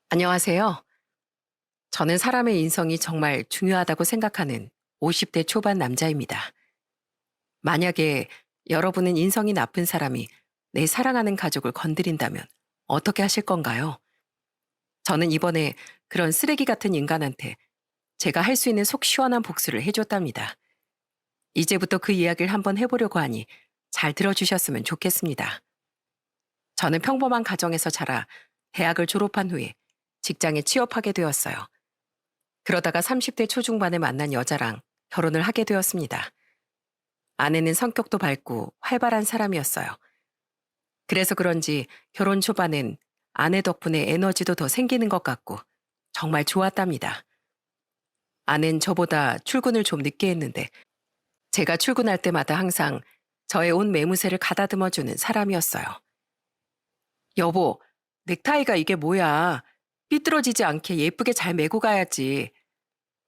안녕하세요. 저는 사람의 인성이 정말 중요하다고 생각하는 50대 초반 남자입니다. 만약에 여러분은 인성이 나쁜 사람이 내 사랑하는 가족을 건드린다면 어떻게 하실 건가요? 저는 이번에 그런 쓰레기 같은 인간한테 제가 할 수 있는 속 시원한 복수를 해줬답니다. 이제부터 그 이야기를 한번 해보려고 하니 잘 들어주셨으면 좋겠습니다. 저는 평범한 가정에서 자라 대학을 졸업한 후에 직장에 취업하게 되었어요. 그러다가 30대 초중반에 만난 여자랑 결혼을 하게 되었습니다. 아내는 성격도 밝고 활발한 사람이었어요. 그래서 그런지 결혼 초반엔 아내 덕분에 에너지도 더 생기는 것 같고 정말 좋았답니다. 아내는 저보다 출근을 좀 늦게 했는데 제가 출근할 때마다 항상 저의 옷 매무새를 가다듬어주는 사람이었어요. 여보, 넥타이가 이게 뭐야? 삐뚤어지지 않게 예쁘게 잘 매고 가야지.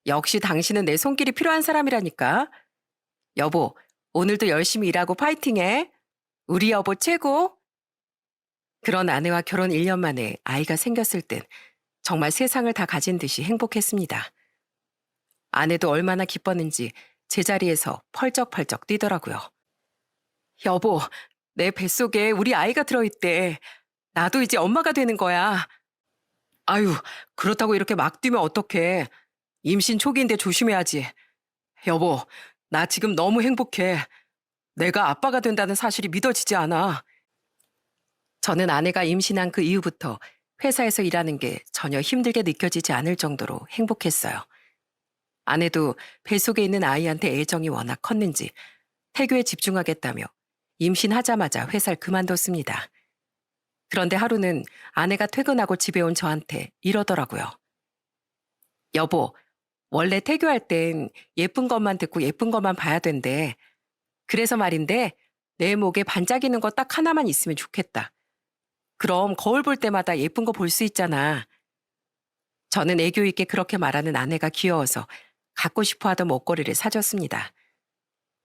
역시 당신은 내 손길이 필요한 사람이라니까. 여보, 오늘도 열심히 일하고 파이팅해. 우리 여보 최고. 그런 아내와 결혼 1년 만에 아이가 생겼을 땐 정말 세상을 다 가진 듯이 행복했습니다. 아내도 얼마나 기뻤는지 제자리에서 펄쩍펄쩍 뛰더라고요. 여보, 내 뱃속에 우리 아이가 들어있대. 나도 이제 엄마가 되는 거야. 아유, 그렇다고 이렇게 막 뛰면 어떡해. 임신 초기인데 조심해야지. 여보, 나 지금 너무 행복해. 내가 아빠가 된다는 사실이 믿어지지 않아. 저는 아내가 임신한 그 이후부터 회사에서 일하는 게 전혀 힘들게 느껴지지 않을 정도로 행복했어요. 아내도 뱃속에 있는 아이한테 애정이 워낙 컸는지 태교에 집중하겠다며 임신하자마자 회사를 그만뒀습니다. 그런데 하루는 아내가 퇴근하고 집에 온 저한테 이러더라고요. 여보, 원래 태교할 땐 예쁜 것만 듣고 예쁜 것만 봐야 된대. 그래서 말인데 내 목에 반짝이는 거 딱 하나만 있으면 좋겠다. 그럼 거울 볼 때마다 예쁜 거 볼 수 있잖아. 저는 애교 있게 그렇게 말하는 아내가 귀여워서 갖고 싶어 하던 목걸이를 사줬습니다.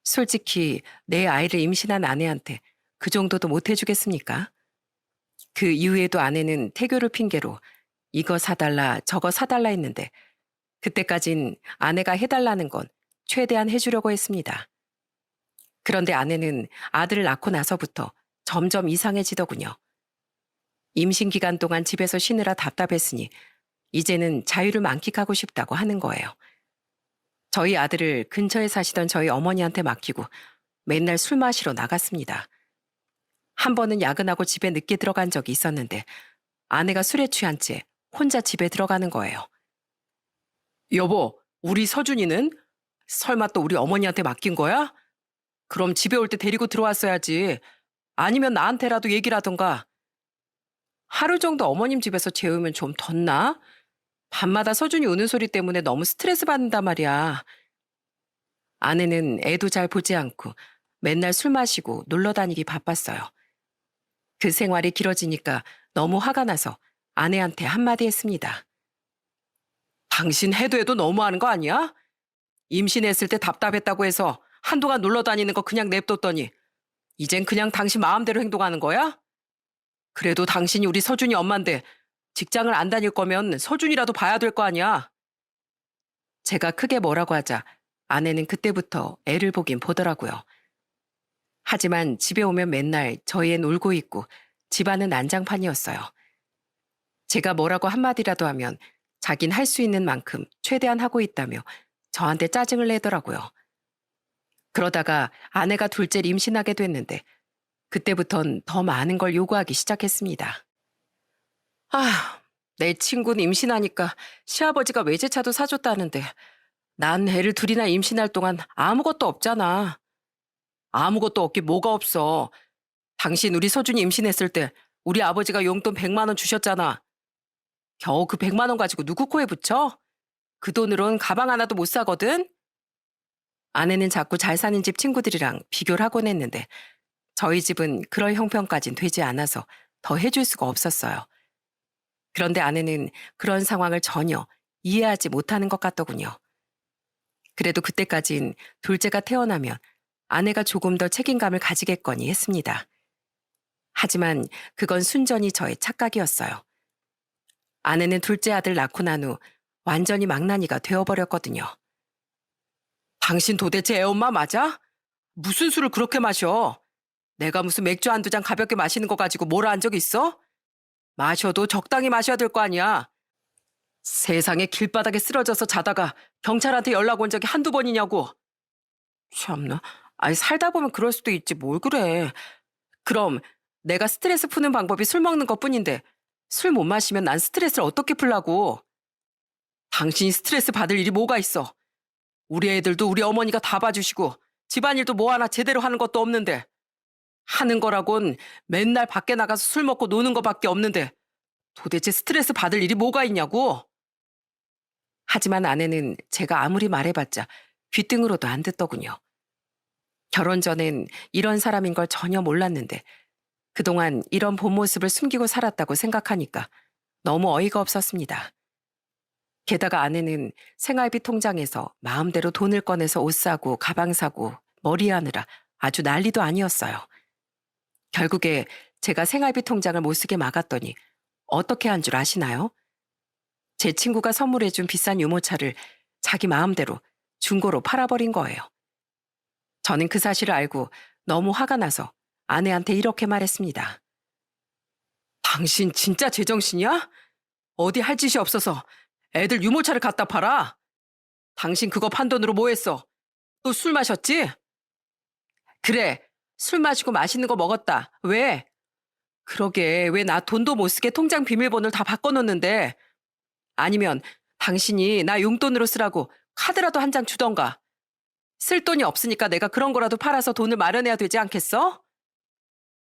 솔직히 내 아이를 임신한 아내한테 그 정도도 못 해주겠습니까? 그 이후에도 아내는 태교를 핑계로 이거 사달라 저거 사달라 했는데 그때까진 아내가 해달라는 건 최대한 해주려고 했습니다. 그런데 아내는 아들을 낳고 나서부터 점점 이상해지더군요. 임신 기간 동안 집에서 쉬느라 답답했으니 이제는 자유를 만끽하고 싶다고 하는 거예요. 저희 아들을 근처에 사시던 저희 어머니한테 맡기고 맨날 술 마시러 나갔습니다. 한 번은 야근하고 집에 늦게 들어간 적이 있었는데 아내가 술에 취한 채 혼자 집에 들어가는 거예요. 여보, 우리 서준이는? 설마 또 우리 어머니한테 맡긴 거야? 그럼 집에 올 때 데리고 들어왔어야지. 아니면 나한테라도 얘기를 하던가. 하루 정도 어머님 집에서 재우면 좀 덧나? 밤마다 서준이 우는 소리 때문에 너무 스트레스 받는단 말이야. 아내는 애도 잘 보지 않고 맨날 술 마시고 놀러 다니기 바빴어요. 그 생활이 길어지니까 너무 화가 나서 아내한테 한마디 했습니다. 당신 해도 해도 너무하는 거 아니야? 임신했을 때 답답했다고 해서 한동안 놀러 다니는 거 그냥 냅뒀더니 이젠 그냥 당신 마음대로 행동하는 거야? 그래도 당신이 우리 서준이 엄만데 직장을 안 다닐 거면 서준이라도 봐야 될 거 아니야? 제가 크게 뭐라고 하자 아내는 그때부터 애를 보긴 보더라고요. 하지만 집에 오면 맨날 저희 애 놀고 있고 집안은 난장판이었어요. 제가 뭐라고 한마디라도 하면 자긴 할 수 있는 만큼 최대한 하고 있다며 저한테 짜증을 내더라고요. 그러다가 아내가 둘째를 임신하게 됐는데 그때부턴 더 많은 걸 요구하기 시작했습니다. 아, 내 친구는 임신하니까 시아버지가 외제차도 사줬다는데 난 애를 둘이나 임신할 동안 아무것도 없잖아. 아무것도 없긴 뭐가 없어. 당신 우리 서준이 임신했을 때 우리 아버지가 용돈 100만 원 주셨잖아. 겨우 그 100만 원 가지고 누구 코에 붙여? 그 돈으론 가방 하나도 못 사거든? 아내는 자꾸 잘 사는 집 친구들이랑 비교를 하곤 했는데 저희 집은 그럴 형편까진 되지 않아서 더 해줄 수가 없었어요. 그런데 아내는 그런 상황을 전혀 이해하지 못하는 것 같더군요. 그래도 그때까진 둘째가 태어나면 아내가 조금 더 책임감을 가지겠거니 했습니다. 하지만 그건 순전히 저의 착각이었어요. 아내는 둘째 아들 낳고 난 후 완전히 망나니가 되어버렸거든요. 당신 도대체 애 엄마 맞아? 무슨 술을 그렇게 마셔? 내가 무슨 맥주 한두 잔 가볍게 마시는 거 가지고 뭐라 한 적 있어? 마셔도 적당히 마셔야 될 거 아니야. 세상에 길바닥에 쓰러져서 자다가 경찰한테 연락 온 적이 한두 번이냐고. 참나. 아니 살다 보면 그럴 수도 있지 뭘 그래. 그럼 내가 스트레스 푸는 방법이 술 먹는 것뿐인데 술 못 마시면 난 스트레스를 어떻게 풀라고. 당신이 스트레스 받을 일이 뭐가 있어. 우리 애들도 우리 어머니가 다 봐주시고 집안일도 뭐 하나 제대로 하는 것도 없는데 하는 거라곤 맨날 밖에 나가서 술 먹고 노는 거밖에 없는데 도대체 스트레스 받을 일이 뭐가 있냐고. 하지만 아내는 제가 아무리 말해봤자 귓등으로도 안 듣더군요. 결혼 전엔 이런 사람인 걸 전혀 몰랐는데 그동안 이런 본 모습을 숨기고 살았다고 생각하니까 너무 어이가 없었습니다. 게다가 아내는 생활비 통장에서 마음대로 돈을 꺼내서 옷 사고 가방 사고 머리하느라 아주 난리도 아니었어요. 결국에 제가 생활비 통장을 못 쓰게 막았더니 어떻게 한 줄 아시나요? 제 친구가 선물해준 비싼 유모차를 자기 마음대로 중고로 팔아버린 거예요. 저는 그 사실을 알고 너무 화가 나서 아내한테 이렇게 말했습니다. 당신 진짜 제정신이야? 어디 할 짓이 없어서 애들 유모차를 갖다 팔아? 당신 그거 판 돈으로 뭐 했어? 또 술 마셨지? 그래, 술 마시고 맛있는 거 먹었다. 왜? 그러게 왜 나 돈도 못 쓰게 통장 비밀번호를 다 바꿔놓는데. 아니면 당신이 나 용돈으로 쓰라고 카드라도 한 장 주던가. 쓸 돈이 없으니까 내가 그런 거라도 팔아서 돈을 마련해야 되지 않겠어?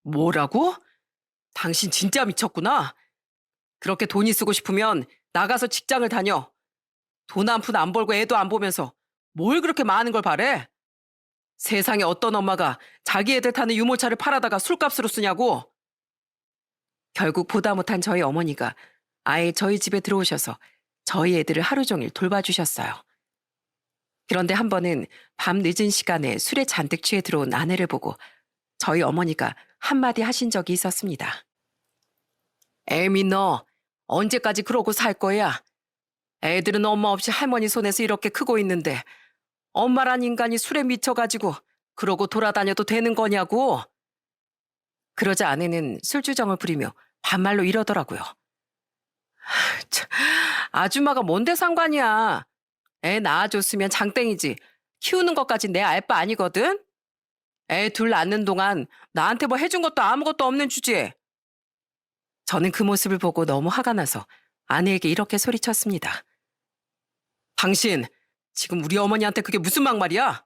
뭐라고? 당신 진짜 미쳤구나. 그렇게 돈이 쓰고 싶으면 나가서 직장을 다녀. 돈 한 푼 안 벌고 애도 안 보면서 뭘 그렇게 많은 걸 바래? 세상에 어떤 엄마가 자기 애들 타는 유모차를 팔아다가 술값으로 쓰냐고. 결국 보다 못한 저희 어머니가 아예 저희 집에 들어오셔서 저희 애들을 하루 종일 돌봐주셨어요. 그런데 한 번은 밤 늦은 시간에 술에 잔뜩 취해 들어온 아내를 보고 저희 어머니가 한마디 하신 적이 있었습니다. 애미 너 언제까지 그러고 살 거야? 애들은 엄마 없이 할머니 손에서 이렇게 크고 있는데 엄마란 인간이 술에 미쳐가지고 그러고 돌아다녀도 되는 거냐고. 그러자 아내는 술주정을 부리며 반말로 이러더라고요. 참, 아줌마가 뭔데 상관이야. 애 낳아줬으면 장땡이지. 키우는 것까진 내 알 바 아니거든. 애 둘 낳는 동안 나한테 뭐 해준 것도 아무것도 없는 주제에. 저는 그 모습을 보고 너무 화가 나서 아내에게 이렇게 소리쳤습니다. 당신 지금 우리 어머니한테 그게 무슨 막말이야?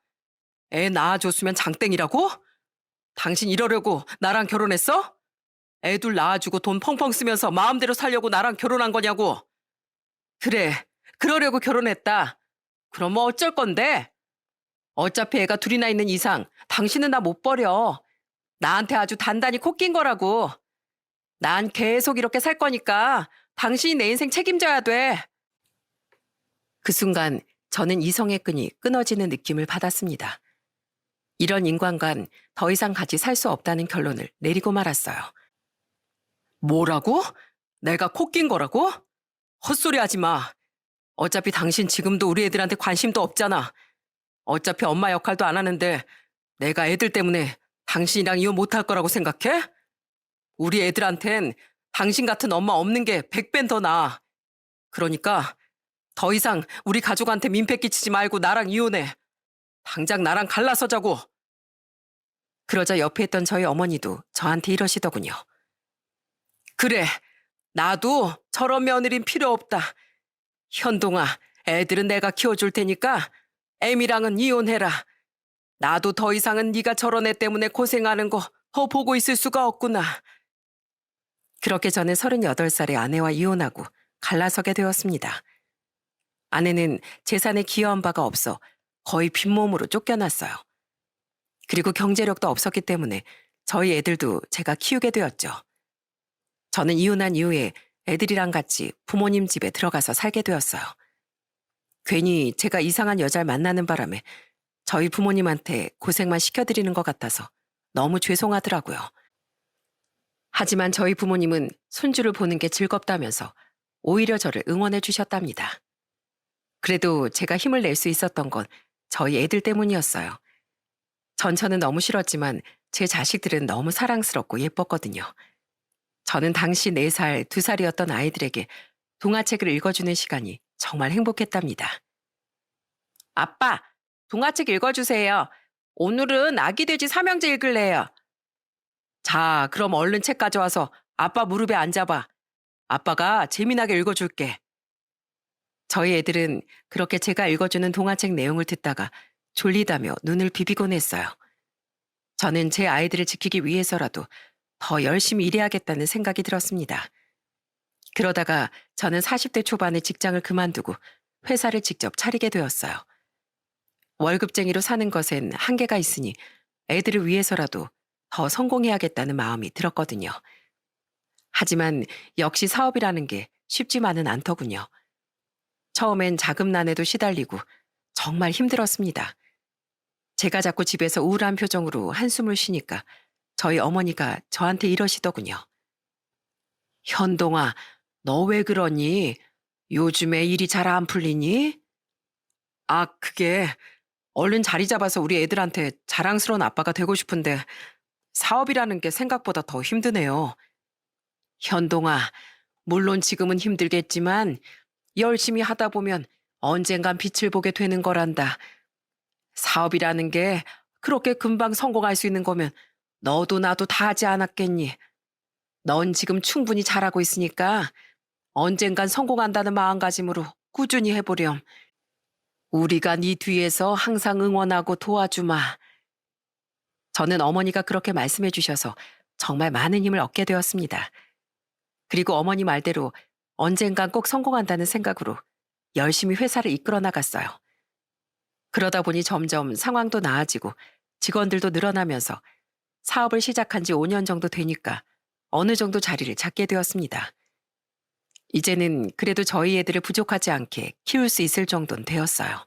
애 낳아줬으면 장땡이라고? 당신 이러려고 나랑 결혼했어? 애 둘 낳아주고 돈 펑펑 쓰면서 마음대로 살려고 나랑 결혼한 거냐고. 그래, 그러려고 결혼했다. 그럼 뭐 어쩔 건데? 어차피 애가 둘이나 있는 이상 당신은 나 못 버려. 나한테 아주 단단히 코 낀 거라고. 난 계속 이렇게 살 거니까 당신이 내 인생 책임져야 돼. 그 순간 저는 이성의 끈이 끊어지는 느낌을 받았습니다. 이런 인간관 더 이상 같이 살 수 없다는 결론을 내리고 말았어요. 뭐라고? 내가 코 낀 거라고? 헛소리 하지 마. 어차피 당신 지금도 우리 애들한테 관심도 없잖아. 어차피 엄마 역할도 안 하는데 내가 애들 때문에 당신이랑 이혼 못할 거라고 생각해? 우리 애들한텐 당신 같은 엄마 없는 게 100배 더 나아. 그러니까 더 이상 우리 가족한테 민폐 끼치지 말고 나랑 이혼해. 당장 나랑 갈라서 자고. 그러자 옆에 있던 저희 어머니도 저한테 이러시더군요. 그래, 나도 저런 며느린 필요 없다. 현동아, 애들은 내가 키워줄 테니까 애미랑은 이혼해라. 나도 더 이상은 네가 저런 애 때문에 고생하는 거 더 보고 있을 수가 없구나. 그렇게 저는 38살의 아내와 이혼하고 갈라서게 되었습니다. 아내는 재산에 기여한 바가 없어 거의 빈몸으로 쫓겨났어요. 그리고 경제력도 없었기 때문에 저희 애들도 제가 키우게 되었죠. 저는 이혼한 이후에 애들이랑 같이 부모님 집에 들어가서 살게 되었어요. 괜히 제가 이상한 여자를 만나는 바람에 저희 부모님한테 고생만 시켜드리는 것 같아서 너무 죄송하더라고요. 하지만 저희 부모님은 손주를 보는 게 즐겁다면서 오히려 저를 응원해 주셨답니다. 그래도 제가 힘을 낼 수 있었던 건 저희 애들 때문이었어요. 전처는 너무 싫었지만 제 자식들은 너무 사랑스럽고 예뻤거든요. 저는 당시 4살, 2살이었던 아이들에게 동화책을 읽어주는 시간이 정말 행복했답니다. 아빠, 동화책 읽어주세요. 오늘은 아기 돼지 삼형제 읽을래요. 자, 그럼 얼른 책 가져와서 아빠 무릎에 앉아봐. 아빠가 재미나게 읽어줄게. 저희 애들은 그렇게 제가 읽어주는 동화책 내용을 듣다가 졸리다며 눈을 비비곤 했어요. 저는 제 아이들을 지키기 위해서라도 더 열심히 일해야겠다는 생각이 들었습니다. 그러다가 저는 40대 초반에 직장을 그만두고 회사를 직접 차리게 되었어요. 월급쟁이로 사는 것엔 한계가 있으니 애들을 위해서라도 더 성공해야겠다는 마음이 들었거든요. 하지만 역시 사업이라는 게 쉽지만은 않더군요. 처음엔 자금난에도 시달리고 정말 힘들었습니다. 제가 자꾸 집에서 우울한 표정으로 한숨을 쉬니까 저희 어머니가 저한테 이러시더군요. 현동아, 너 왜 그러니? 요즘에 일이 잘 안 풀리니? 아, 그게 얼른 자리 잡아서 우리 애들한테 자랑스러운 아빠가 되고 싶은데 사업이라는 게 생각보다 더 힘드네요. 현동아, 물론 지금은 힘들겠지만 열심히 하다 보면 언젠간 빛을 보게 되는 거란다. 사업이라는 게 그렇게 금방 성공할 수 있는 거면 너도 나도 다 하지 않았겠니? 넌 지금 충분히 잘하고 있으니까 언젠간 성공한다는 마음가짐으로 꾸준히 해보렴. 우리가 네 뒤에서 항상 응원하고 도와주마. 저는 어머니가 그렇게 말씀해 주셔서 정말 많은 힘을 얻게 되었습니다. 그리고 어머니 말대로 언젠간 꼭 성공한다는 생각으로 열심히 회사를 이끌어 나갔어요. 그러다 보니 점점 상황도 나아지고 직원들도 늘어나면서 사업을 시작한 지 5년 정도 되니까 어느 정도 자리를 잡게 되었습니다. 이제는 그래도 저희 애들을 부족하지 않게 키울 수 있을 정도는 되었어요.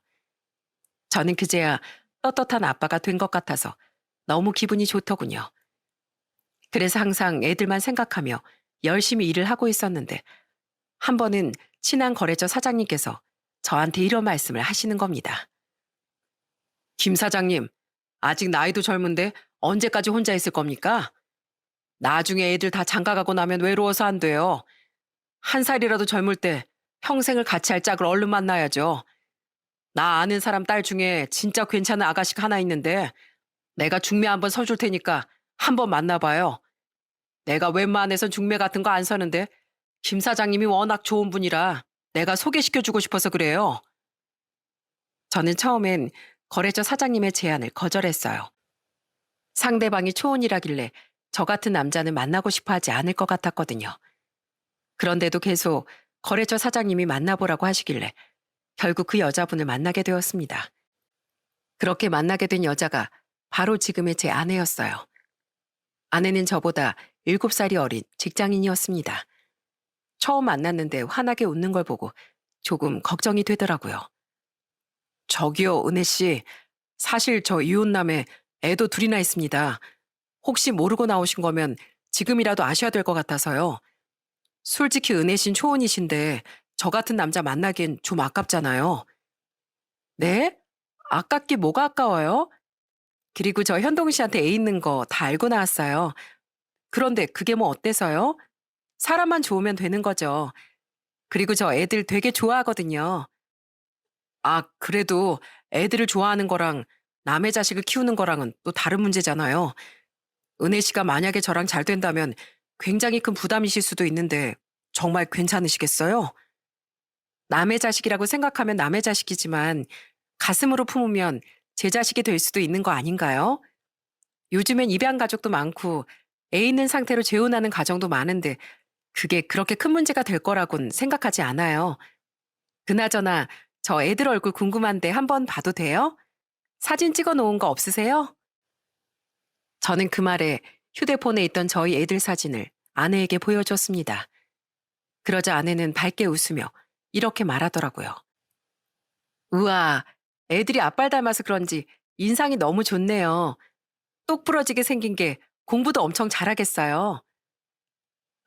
저는 그제야 떳떳한 아빠가 된 것 같아서 너무 기분이 좋더군요. 그래서 항상 애들만 생각하며 열심히 일을 하고 있었는데 한 번은 친한 거래처 사장님께서 저한테 이런 말씀을 하시는 겁니다. 김 사장님, 아직 나이도 젊은데 언제까지 혼자 있을 겁니까? 나중에 애들 다 장가가고 나면 외로워서 안 돼요. 1살이라도 젊을 때 평생을 같이 할 짝을 얼른 만나야죠. 나 아는 사람 딸 중에 진짜 괜찮은 아가씨가 하나 있는데 내가 중매 한번 서줄 테니까 한번 만나봐요. 내가 웬만해선 중매 같은 거 안 서는데 김 사장님이 워낙 좋은 분이라 내가 소개시켜주고 싶어서 그래요. 저는 처음엔 거래처 사장님의 제안을 거절했어요. 상대방이 초혼이라길래 저 같은 남자는 만나고 싶어 하지 않을 것 같았거든요. 그런데도 계속 거래처 사장님이 만나보라고 하시길래 결국 그 여자분을 만나게 되었습니다. 그렇게 만나게 된 여자가 바로 지금의 제 아내였어요. 아내는 저보다 7살이 어린 직장인이었습니다. 처음 만났는데 환하게 웃는 걸 보고 조금 걱정이 되더라고요. 저기요, 은혜 씨. 사실 저 이혼남에 애도 둘이나 있습니다. 혹시 모르고 나오신 거면 지금이라도 아셔야 될 것 같아서요. 솔직히 은혜 씨는 초혼이신데 저 같은 남자 만나기엔 좀 아깝잖아요. 네? 아깝게 뭐가 아까워요? 그리고 저 현동 씨한테 애 있는 거 다 알고 나왔어요. 그런데 그게 뭐 어때서요? 사람만 좋으면 되는 거죠. 그리고 저 애들 되게 좋아하거든요. 아, 그래도 애들을 좋아하는 거랑 남의 자식을 키우는 거랑은 또 다른 문제잖아요. 은혜 씨가 만약에 저랑 잘 된다면 굉장히 큰 부담이실 수도 있는데 정말 괜찮으시겠어요? 남의 자식이라고 생각하면 남의 자식이지만 가슴으로 품으면 제 자식이 될 수도 있는 거 아닌가요? 요즘엔 입양 가족도 많고 애 있는 상태로 재혼하는 가정도 많은데 그게 그렇게 큰 문제가 될 거라고는 생각하지 않아요. 그나저나 저 애들 얼굴 궁금한데 한번 봐도 돼요? 사진 찍어 놓은 거 없으세요? 저는 그 말에 휴대폰에 있던 저희 애들 사진을 아내에게 보여줬습니다. 그러자 아내는 밝게 웃으며 이렇게 말하더라고요. 우와, 애들이 아빠를 닮아서 그런지 인상이 너무 좋네요. 똑부러지게 생긴 게 공부도 엄청 잘하겠어요.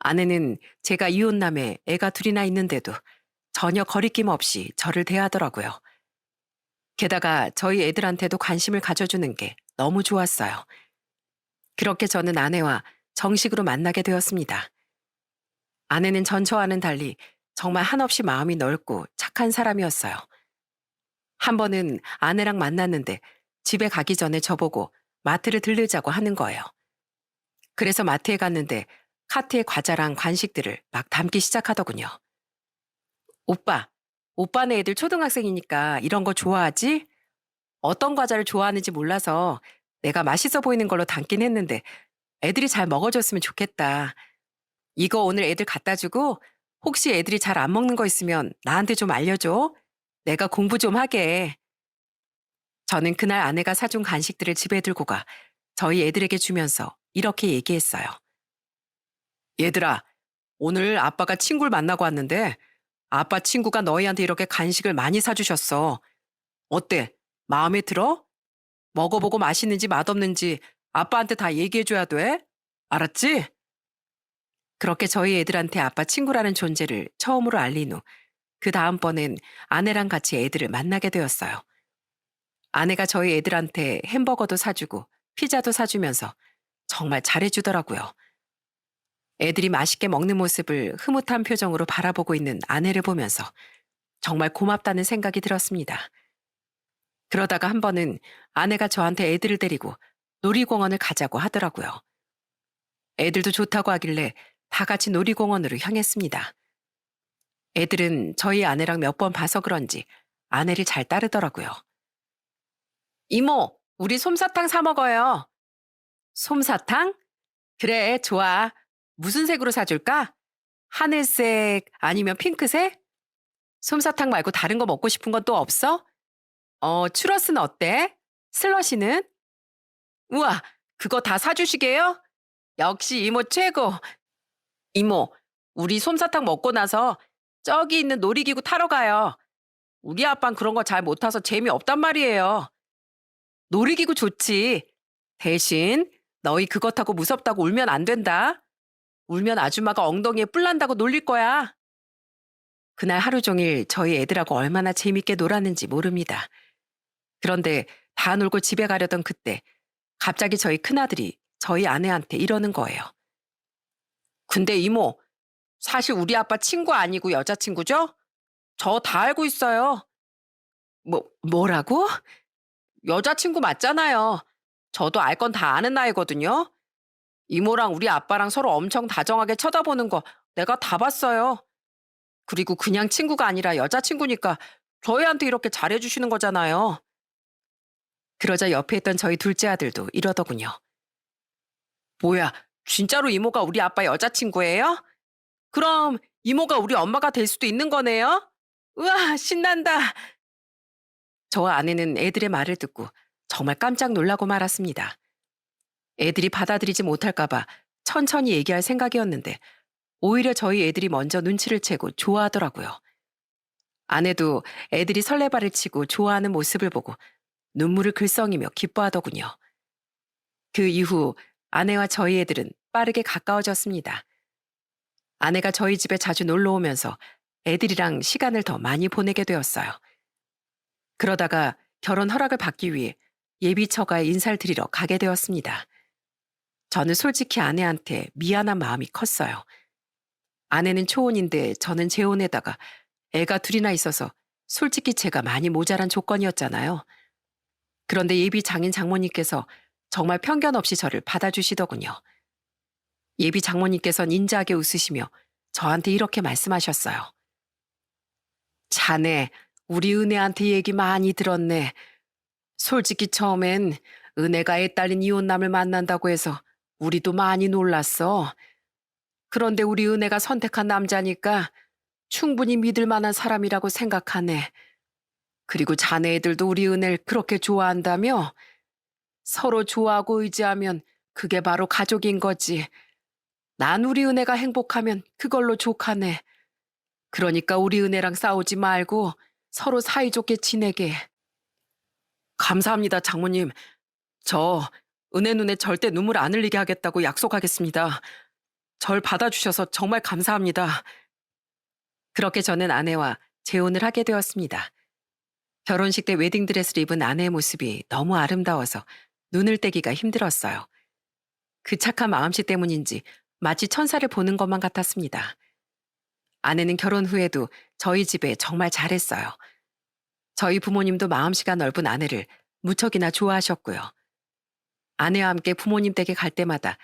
아내는 제가 이혼남에 애가 둘이나 있는데도 전혀 거리낌 없이 저를 대하더라고요. 게다가 저희 애들한테도 관심을 가져주는 게 너무 좋았어요. 그렇게 저는 아내와 정식으로 만나게 되었습니다. 아내는 전 저와는 달리 정말 한없이 마음이 넓고 착한 사람이었어요. 한 번은 아내랑 만났는데 집에 가기 전에 저보고 마트를 들르자고 하는 거예요. 그래서 마트에 갔는데 카트에 과자랑 간식들을 막 담기 시작하더군요. 오빠, 오빠네 애들 초등학생이니까 이런 거 좋아하지? 어떤 과자를 좋아하는지 몰라서 내가 맛있어 보이는 걸로 담긴 했는데 애들이 잘 먹어줬으면 좋겠다. 이거 오늘 애들 갖다 주고 혹시 애들이 잘 안 먹는 거 있으면 나한테 좀 알려줘. 내가 공부 좀 하게. 저는 그날 아내가 사준 간식들을 집에 들고 가 저희 애들에게 주면서 이렇게 얘기했어요. 얘들아, 오늘 아빠가 친구를 만나고 왔는데 아빠 친구가 너희한테 이렇게 간식을 많이 사주셨어. 어때? 마음에 들어? 먹어보고 맛있는지 맛없는지 아빠한테 다 얘기해줘야 돼. 알았지? 그렇게 저희 애들한테 아빠 친구라는 존재를 처음으로 알린 후 그 다음번엔 아내랑 같이 애들을 만나게 되었어요. 아내가 저희 애들한테 햄버거도 사주고 피자도 사주면서 정말 잘해주더라고요. 애들이 맛있게 먹는 모습을 흐뭇한 표정으로 바라보고 있는 아내를 보면서 정말 고맙다는 생각이 들었습니다. 그러다가 한 번은 아내가 저한테 애들을 데리고 놀이공원을 가자고 하더라고요. 애들도 좋다고 하길래 다 같이 놀이공원으로 향했습니다. 애들은 저희 아내랑 몇 번 봐서 그런지 아내를 잘 따르더라고요. 이모, 우리 솜사탕 사 먹어요. 솜사탕? 그래, 좋아. 무슨 색으로 사줄까? 하늘색 아니면 핑크색? 솜사탕 말고 다른 거 먹고 싶은 건 또 없어? 추러스는 어때? 슬러시는? 우와, 그거 다 사주시게요? 역시 이모 최고. 이모, 우리 솜사탕 먹고 나서 저기 있는 놀이기구 타러 가요. 우리 아빤 그런 거 잘 못 타서 재미없단 말이에요. 놀이기구 좋지. 대신 너희 그거 타고 무섭다고 울면 안 된다. 울면 아줌마가 엉덩이에 뿔 난다고 놀릴 거야. 그날 하루 종일 저희 애들하고 얼마나 재밌게 놀았는지 모릅니다. 그런데 다 놀고 집에 가려던 그때 갑자기 저희 큰아들이 저희 아내한테 이러는 거예요. 근데 이모, 사실 우리 아빠 친구 아니고 여자친구죠? 저 다 알고 있어요. 뭐라고? 여자친구 맞잖아요. 저도 알 건 다 아는 나이거든요. 이모랑 우리 아빠랑 서로 엄청 다정하게 쳐다보는 거 내가 다 봤어요. 그리고 그냥 친구가 아니라 여자친구니까 저희한테 이렇게 잘해주시는 거잖아요. 그러자 옆에 있던 저희 둘째 아들도 이러더군요. 뭐야, 진짜로 이모가 우리 아빠 여자친구예요? 그럼 이모가 우리 엄마가 될 수도 있는 거네요? 우와, 신난다. 저와 아내는 애들의 말을 듣고 정말 깜짝 놀라고 말았습니다. 애들이 받아들이지 못할까봐 천천히 얘기할 생각이었는데 오히려 저희 애들이 먼저 눈치를 채고 좋아하더라고요. 아내도 애들이 설레발을 치고 좋아하는 모습을 보고 눈물을 글썽이며 기뻐하더군요. 그 이후 아내와 저희 애들은 빠르게 가까워졌습니다. 아내가 저희 집에 자주 놀러 오면서 애들이랑 시간을 더 많이 보내게 되었어요. 그러다가 결혼 허락을 받기 위해 예비 처가에 인사를 드리러 가게 되었습니다. 저는 솔직히 아내한테 미안한 마음이 컸어요. 아내는 초혼인데 저는 재혼에다가 애가 둘이나 있어서 솔직히 제가 많이 모자란 조건이었잖아요. 그런데 예비 장인 장모님께서 정말 편견 없이 저를 받아주시더군요. 예비 장모님께서는 인자하게 웃으시며 저한테 이렇게 말씀하셨어요. 자네, 우리 은혜한테 얘기 많이 들었네. 솔직히 처음엔 은혜가 애 딸린 이혼남을 만난다고 해서 우리도 많이 놀랐어. 그런데 우리 은혜가 선택한 남자니까 충분히 믿을 만한 사람이라고 생각하네. 그리고 자네 애들도 우리 은혜를 그렇게 좋아한다며? 서로 좋아하고 의지하면 그게 바로 가족인 거지. 난 우리 은혜가 행복하면 그걸로 족하네. 그러니까 우리 은혜랑 싸우지 말고 서로 사이좋게 지내게. 감사합니다, 장모님. 저 은혜 눈에 절대 눈물 안 흘리게 하겠다고 약속하겠습니다. 절 받아주셔서 정말 감사합니다. 그렇게 저는 아내와 재혼을 하게 되었습니다. 결혼식 때 웨딩드레스를 입은 아내의 모습이 너무 아름다워서 눈을 떼기가 힘들었어요. 그 착한 마음씨 때문인지 마치 천사를 보는 것만 같았습니다. 아내는 결혼 후에도 저희 집에 정말 잘했어요. 저희 부모님도 마음씨가 넓은 아내를 무척이나 좋아하셨고요. 아내와 함께 부모님 댁에 갈 때마다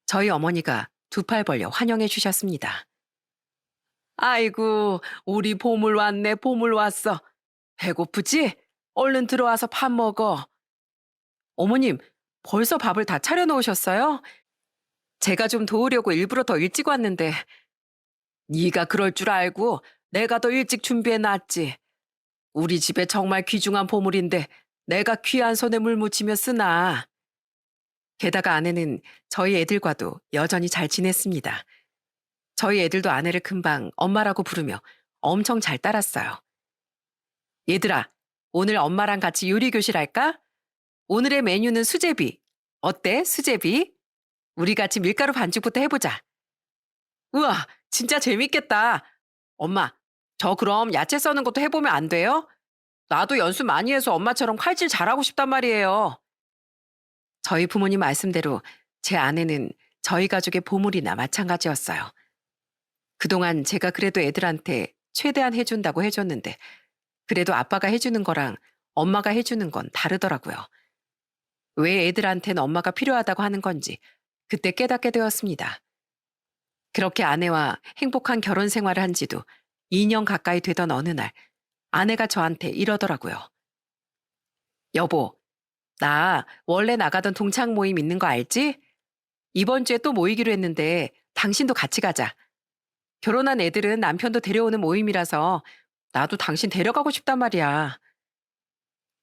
저희 어머니가 두 팔 벌려 환영해 주셨습니다. 아이고, 우리 보물 왔네, 보물 왔어. 배고프지? 얼른 들어와서 밥 먹어. 어머님, 벌써 밥을 다 차려놓으셨어요? 제가 좀 도우려고 일부러 더 일찍 왔는데. 네가 그럴 줄 알고 내가 더 일찍 준비해놨지. 우리 집에 정말 귀중한 보물인데 내가 귀한 손에 물 묻히며 쓰나. 게다가 아내는 저희 애들과도 여전히 잘 지냈습니다. 저희 애들도 아내를 금방 엄마라고 부르며 엄청 잘 따랐어요. 얘들아, 오늘 엄마랑 같이 요리 교실 할까? 오늘의 메뉴는 수제비. 어때, 수제비? 우리 같이 밀가루 반죽부터 해보자. 우와, 진짜 재밌겠다. 엄마, 저 그럼 야채 써는 것도 해보면 안 돼요? 나도 연습 많이 해서 엄마처럼 칼질 잘하고 싶단 말이에요. 저희 부모님 말씀대로 제 아내는 저희 가족의 보물이나 마찬가지였어요. 그동안 제가 그래도 애들한테 최대한 해준다고 해줬는데 그래도 아빠가 해주는 거랑 엄마가 해주는 건 다르더라고요. 왜 애들한테는 엄마가 필요하다고 하는 건지 그때 깨닫게 되었습니다. 그렇게 아내와 행복한 결혼 생활을 한 지도 2년 가까이 되던 어느 날 아내가 저한테 이러더라고요. 여보, 나 원래 나가던 동창 모임 있는 거 알지? 이번 주에 또 모이기로 했는데 당신도 같이 가자. 결혼한 애들은 남편도 데려오는 모임이라서 나도 당신 데려가고 싶단 말이야.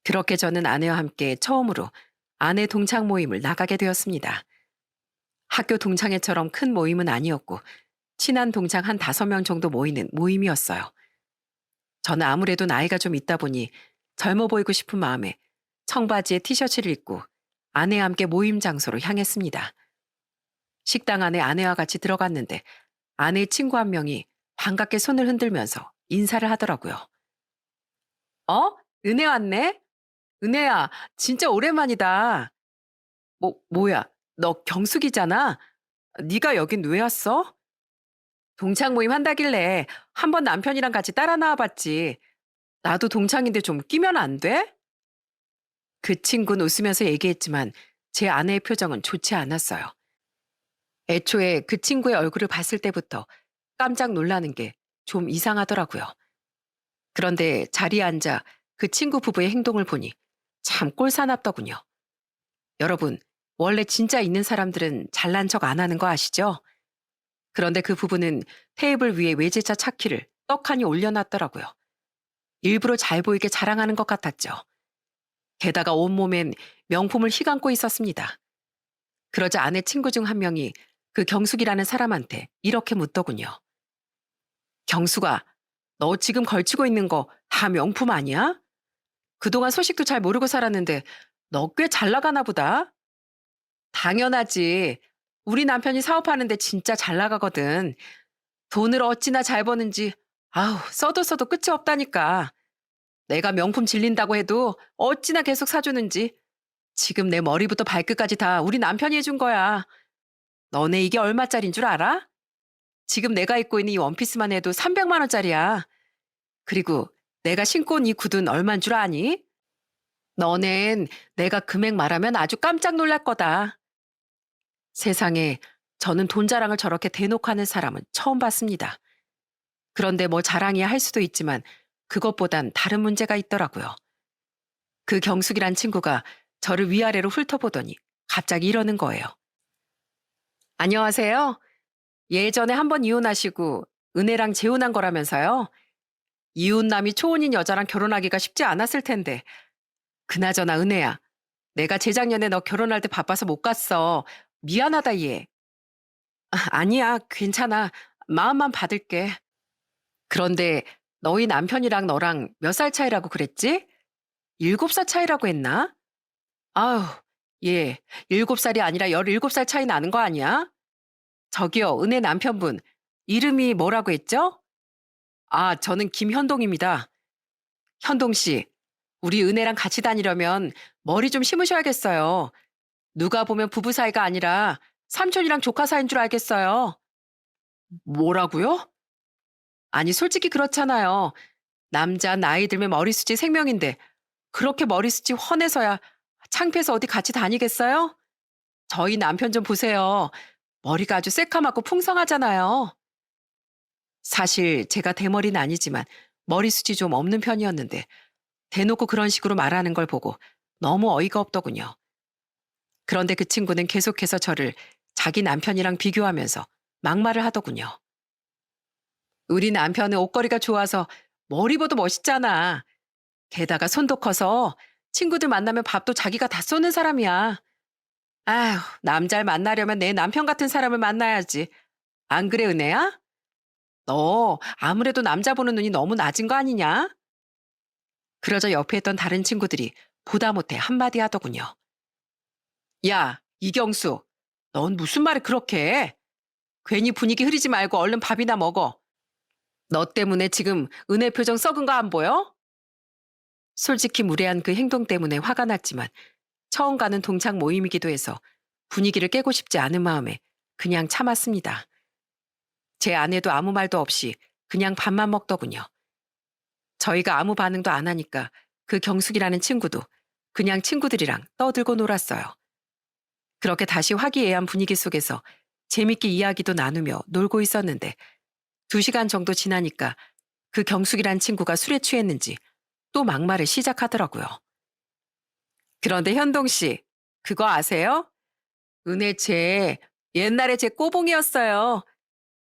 그렇게 저는 아내와 함께 처음으로 아내 동창 모임을 나가게 되었습니다. 학교 동창회처럼 큰 모임은 아니었고 친한 동창 한 5명 정도 모이는 모임이었어요. 저는 아무래도 나이가 좀 있다 보니 젊어 보이고 싶은 마음에 청바지에 티셔츠를 입고 아내와 함께 모임 장소로 향했습니다. 식당 안에 아내와 같이 들어갔는데 아내의 친구 한 명이 반갑게 손을 흔들면서 인사를 하더라고요. 어? 은혜 왔네? 은혜야, 진짜 오랜만이다. 뭐야, 너 경숙이잖아? 네가 여긴 왜 왔어? 동창 모임 한다길래 한번 남편이랑 같이 따라 나와봤지. 나도 동창인데 좀 끼면 안 돼? 그 친구는 웃으면서 얘기했지만 제 아내의 표정은 좋지 않았어요. 애초에 그 친구의 얼굴을 봤을 때부터 깜짝 놀라는 게 좀 이상하더라고요. 그런데 자리에 앉아 그 친구 부부의 행동을 보니 참 꼴사납더군요. 여러분, 원래 진짜 있는 사람들은 잘난 척 안 하는 거 아시죠? 그런데 그 부부는 테이블 위에 외제차 차키를 떡하니 올려놨더라고요. 일부러 잘 보이게 자랑하는 것 같았죠. 게다가 온몸엔 명품을 휘감고 있었습니다. 그러자 아내 친구 중 한 명이 그 경숙이라는 사람한테 이렇게 묻더군요. 경숙아, 너 지금 걸치고 있는 거 다 명품 아니야? 그동안 소식도 잘 모르고 살았는데 너 꽤 잘 나가나 보다. 당연하지. 우리 남편이 사업하는데 진짜 잘 나가거든. 돈을 어찌나 잘 버는지 아우 써도 끝이 없다니까. 내가 명품 질린다고 해도 어찌나 계속 사주는지. 지금 내 머리부터 발끝까지 다 우리 남편이 해준 거야. 너네 이게 얼마짜린 줄 알아? 지금 내가 입고 있는 이 원피스만 해도 300만 원짜리야. 그리고 내가 신고 온 이 굿은 얼만 줄 아니? 너넨 내가 금액 말하면 아주 깜짝 놀랄 거다. 세상에 저는 돈 자랑을 저렇게 대놓고 하는 사람은 처음 봤습니다. 그런데 뭐 자랑이야 할 수도 있지만 그것보단 다른 문제가 있더라고요. 그 경숙이란 친구가 저를 위아래로 훑어보더니 갑자기 이러는 거예요. 안녕하세요. 예전에 한 번 이혼하시고 은혜랑 재혼한 거라면서요? 이웃남이 초혼인 여자랑 결혼하기가 쉽지 않았을 텐데. 그나저나 은혜야. 내가 재작년에 너 결혼할 때 바빠서 못 갔어. 미안하다 얘. 아니야, 괜찮아. 마음만 받을게. 그런데 너희 남편이랑 너랑 몇 살 차이라고 그랬지? 7살 차이라고 했나? 아우, 얘 7살이 아니라 17살 차이 나는 거 아니야? 저기요, 은혜 남편분. 이름이 뭐라고 했죠? 아, 저는 김현동입니다. 현동 씨, 우리 은혜랑 같이 다니려면 머리 좀 심으셔야겠어요. 누가 보면 부부 사이가 아니라 삼촌이랑 조카 사이인 줄 알겠어요. 뭐라고요? 아니, 솔직히 그렇잖아요. 남자 나이 들면 머리숱이 생명인데 그렇게 머리숱이 훤해서야 창피해서 어디 같이 다니겠어요? 저희 남편 좀 보세요. 머리가 아주 새카맣고 풍성하잖아요. 사실 제가 대머리는 아니지만 머리숱이 좀 없는 편이었는데 대놓고 그런 식으로 말하는 걸 보고 너무 어이가 없더군요. 그런데 그 친구는 계속해서 저를 자기 남편이랑 비교하면서 막말을 하더군요. 우리 남편은 옷걸이가 좋아서 머리보도 멋있잖아. 게다가 손도 커서 친구들 만나면 밥도 자기가 다 쏘는 사람이야. 아휴, 남자를 만나려면 내 남편 같은 사람을 만나야지. 안 그래, 은혜야? 너 아무래도 남자 보는 눈이 너무 낮은 거 아니냐? 그러자 옆에 있던 다른 친구들이 보다 못해 한마디 하더군요. 야, 이경수, 넌 무슨 말을 그렇게 해? 괜히 분위기 흐리지 말고 얼른 밥이나 먹어. 너 때문에 지금 은혜 표정 썩은 거 안 보여? 솔직히 무례한 그 행동 때문에 화가 났지만 처음 가는 동창 모임이기도 해서 분위기를 깨고 싶지 않은 마음에 그냥 참았습니다. 제 아내도 아무 말도 없이 그냥 밥만 먹더군요. 저희가 아무 반응도 안 하니까 그 경숙이라는 친구도 그냥 친구들이랑 떠들고 놀았어요. 그렇게 다시 화기애애한 분위기 속에서 재밌게 이야기도 나누며 놀고 있었는데 2시간 정도 지나니까 그 경숙이란 친구가 술에 취했는지 또 막말을 시작하더라고요. 그런데 현동 씨, 그거 아세요? 은혜 쟤 옛날에 제 꼬봉이었어요.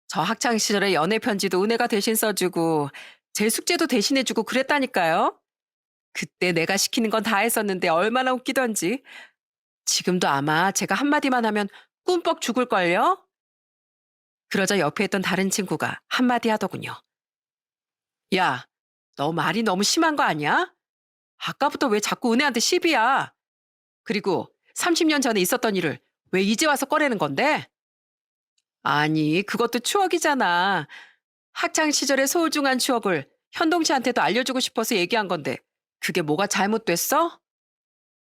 저 학창 시절에 연애 편지도 은혜가 대신 써주고 제 숙제도 대신해주고 그랬다니까요. 그때 내가 시키는 건 다 했었는데 얼마나 웃기던지. 지금도 아마 제가 한마디만 하면 꿈뻑 죽을걸요? 그러자 옆에 있던 다른 친구가 한마디 하더군요. 야, 너 말이 너무 심한 거 아니야? 아까부터 왜 자꾸 은혜한테 시비야? 그리고 30년 전에 있었던 일을 왜 이제 와서 꺼내는 건데? 아니, 그것도 추억이잖아. 학창 시절의 소중한 추억을 현동 씨한테도 알려주고 싶어서 얘기한 건데 그게 뭐가 잘못됐어?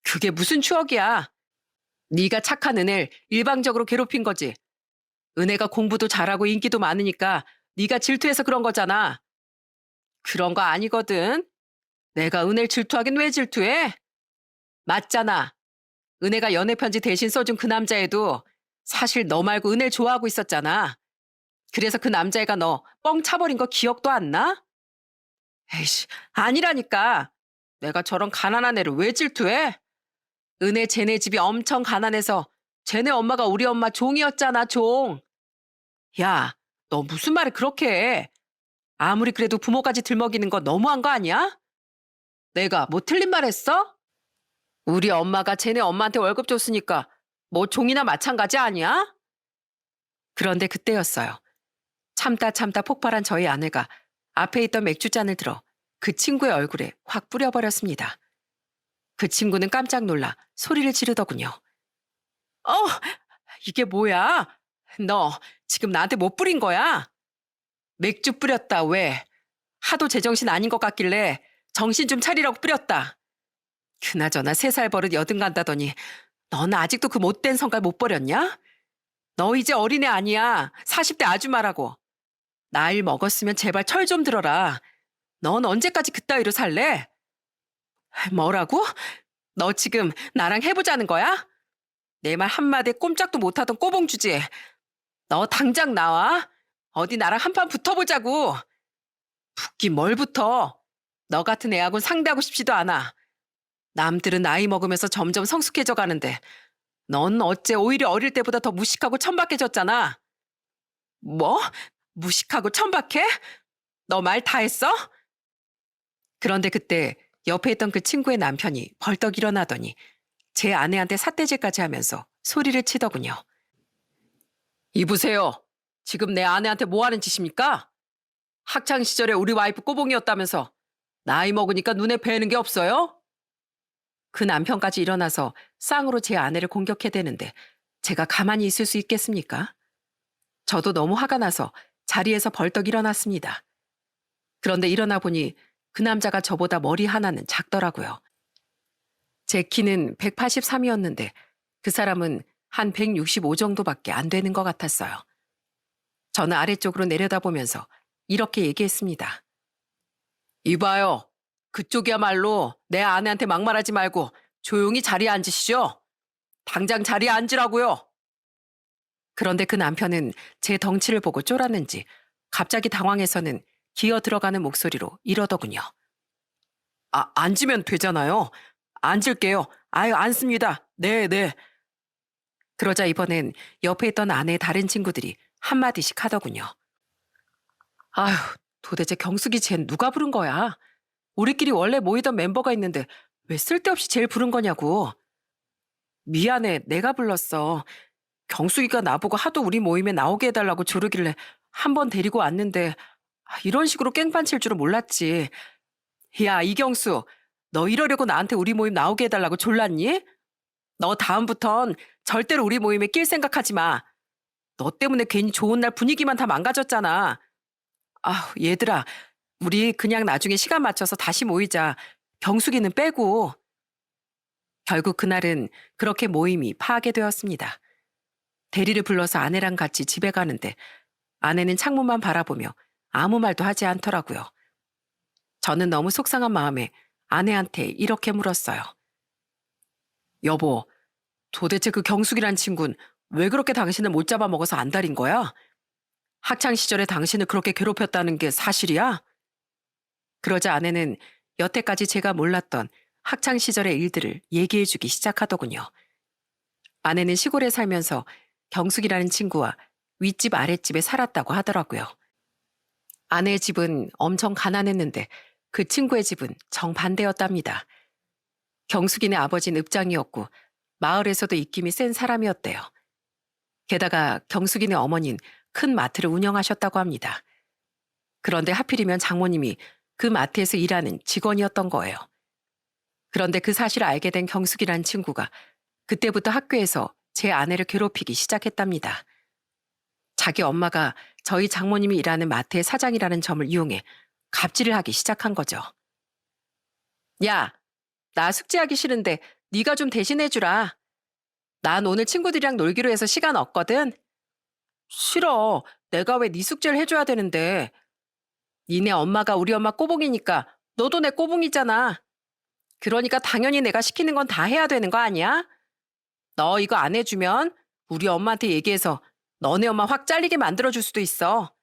그게 무슨 추억이야? 네가 착한 은혜를 일방적으로 괴롭힌 거지. 은혜가 공부도 잘하고 인기도 많으니까 네가 질투해서 그런 거잖아. 그런 거 아니거든. 내가 은혜를 질투하긴 왜 질투해? 맞잖아. 은혜가 연애 편지 대신 써준 그 남자애도 사실 너 말고 은혜를 좋아하고 있었잖아. 그래서 그 남자애가 너 뻥 차버린 거 기억도 안 나? 에이씨, 아니라니까. 내가 저런 가난한 애를 왜 질투해? 은혜 쟤네 집이 엄청 가난해서 쟤네 엄마가 우리 엄마 종이었잖아, 종. 야, 너 무슨 말을 그렇게 해? 아무리 그래도 부모까지 들먹이는 거 너무한 거 아니야? 내가 뭐 틀린 말 했어? 우리 엄마가 쟤네 엄마한테 월급 줬으니까 뭐 종이나 마찬가지 아니야? 그런데 그때였어요. 참다 참다 폭발한 저희 아내가 앞에 있던 맥주잔을 들어 그 친구의 얼굴에 확 뿌려버렸습니다. 그 친구는 깜짝 놀라 소리를 지르더군요. 어, 이게 뭐야? 너 지금 나한테 뭐 뿌린 거야? 맥주 뿌렸다, 왜? 하도 제정신 아닌 것 같길래 정신 좀 차리라고 뿌렸다. 그나저나 3살 버릇 여든 간다더니 넌 아직도 그 못된 성깔 못 버렸냐? 너 이제 어린애 아니야. 40대 아줌마라고. 나이 먹었으면 제발 철 좀 들어라. 넌 언제까지 그따위로 살래? 뭐라고? 너 지금 나랑 해보자는 거야? 내 말 한마디에 꼼짝도 못하던 꼬봉 주제에 너 당장 나와. 어디 나랑 한판 붙어보자고. 붙긴 뭘 붙어. 너 같은 애하고는 상대하고 싶지도 않아. 남들은 나이 먹으면서 점점 성숙해져 가는데 넌 어째 오히려 어릴 때보다 더 무식하고 천박해졌잖아. 뭐? 무식하고 천박해? 너 말 다 했어? 그런데 그때 옆에 있던 그 친구의 남편이 벌떡 일어나더니 제 아내한테 삿대질까지 하면서 소리를 치더군요. 이보세요. 지금 내 아내한테 뭐 하는 짓입니까? 학창 시절에 우리 와이프 꼬봉이었다면서 나이 먹으니까 눈에 뵈는 게 없어요? 그 남편까지 일어나서 쌍으로 제 아내를 공격해대는데 제가 가만히 있을 수 있겠습니까? 저도 너무 화가 나서 자리에서 벌떡 일어났습니다. 그런데 일어나 보니 그 남자가 저보다 머리 하나는 작더라고요. 제 키는 183이었는데 그 사람은 한 165 정도밖에 안 되는 것 같았어요. 저는 아래쪽으로 내려다보면서 이렇게 얘기했습니다. 이봐요. 그쪽이야말로 내 아내한테 막말하지 말고 조용히 자리에 앉으시죠. 당장 자리에 앉으라고요. 그런데 그 남편은 제 덩치를 보고 쫄았는지 갑자기 당황해서는 기어 들어가는 목소리로 이러더군요. 앉으면 되잖아요. 앉을게요. 아유, 앉습니다. 네, 네. 그러자 이번엔 옆에 있던 아내의 다른 친구들이 한마디씩 하더군요. 아휴, 도대체 경숙이 쟨 누가 부른 거야? 우리끼리 원래 모이던 멤버가 있는데 왜 쓸데없이 쟤를 부른 거냐고. 미안해, 내가 불렀어. 경숙이가 나보고 하도 우리 모임에 나오게 해달라고 조르길래 한 번 데리고 왔는데 이런 식으로 깽판 칠 줄은 몰랐지. 야, 이경수, 너 이러려고 나한테 우리 모임 나오게 해달라고 졸랐니? 너 다음부턴 절대로 우리 모임에 낄 생각하지 마. 너 때문에 괜히 좋은 날 분위기만 다 망가졌잖아. 얘들아, 우리 그냥 나중에 시간 맞춰서 다시 모이자. 경숙이는 빼고. 결국 그날은 그렇게 모임이 파괴되었습니다. 대리를 불러서 아내랑 같이 집에 가는데 아내는 창문만 바라보며 아무 말도 하지 않더라고요. 저는 너무 속상한 마음에 아내한테 이렇게 물었어요. 여보, 도대체 그 경숙이란 친구는 왜 그렇게 당신을 못 잡아먹어서 안달인 거야? 학창시절에 당신을 그렇게 괴롭혔다는 게 사실이야? 그러자 아내는 여태까지 제가 몰랐던 학창시절의 일들을 얘기해주기 시작하더군요. 아내는 시골에 살면서 경숙이라는 친구와 윗집 아랫집에 살았다고 하더라고요. 아내의 집은 엄청 가난했는데 그 친구의 집은 정반대였답니다. 경숙이네 아버지는 읍장이었고 마을에서도 입김이 센 사람이었대요. 게다가 경숙이네 어머니는 큰 마트를 운영하셨다고 합니다. 그런데 하필이면 장모님이 그 마트에서 일하는 직원이었던 거예요. 그런데 그 사실을 알게 된 경숙이란 친구가 그때부터 학교에서 제 아내를 괴롭히기 시작했답니다. 자기 엄마가 저희 장모님이 일하는 마트의 사장이라는 점을 이용해 갑질을 하기 시작한 거죠. 야, 나 숙제하기 싫은데 네가 좀 대신해주라. 난 오늘 친구들이랑 놀기로 해서 시간 없거든. 싫어. 내가 왜 네 숙제를 해줘야 되는데. 니네 엄마가 우리 엄마 꼬봉이니까 너도 내 꼬봉이잖아. 그러니까 당연히 내가 시키는 건 다 해야 되는 거 아니야? 너 이거 안 해주면 우리 엄마한테 얘기해서 너네 엄마 확 잘리게 만들어줄 수도 있어.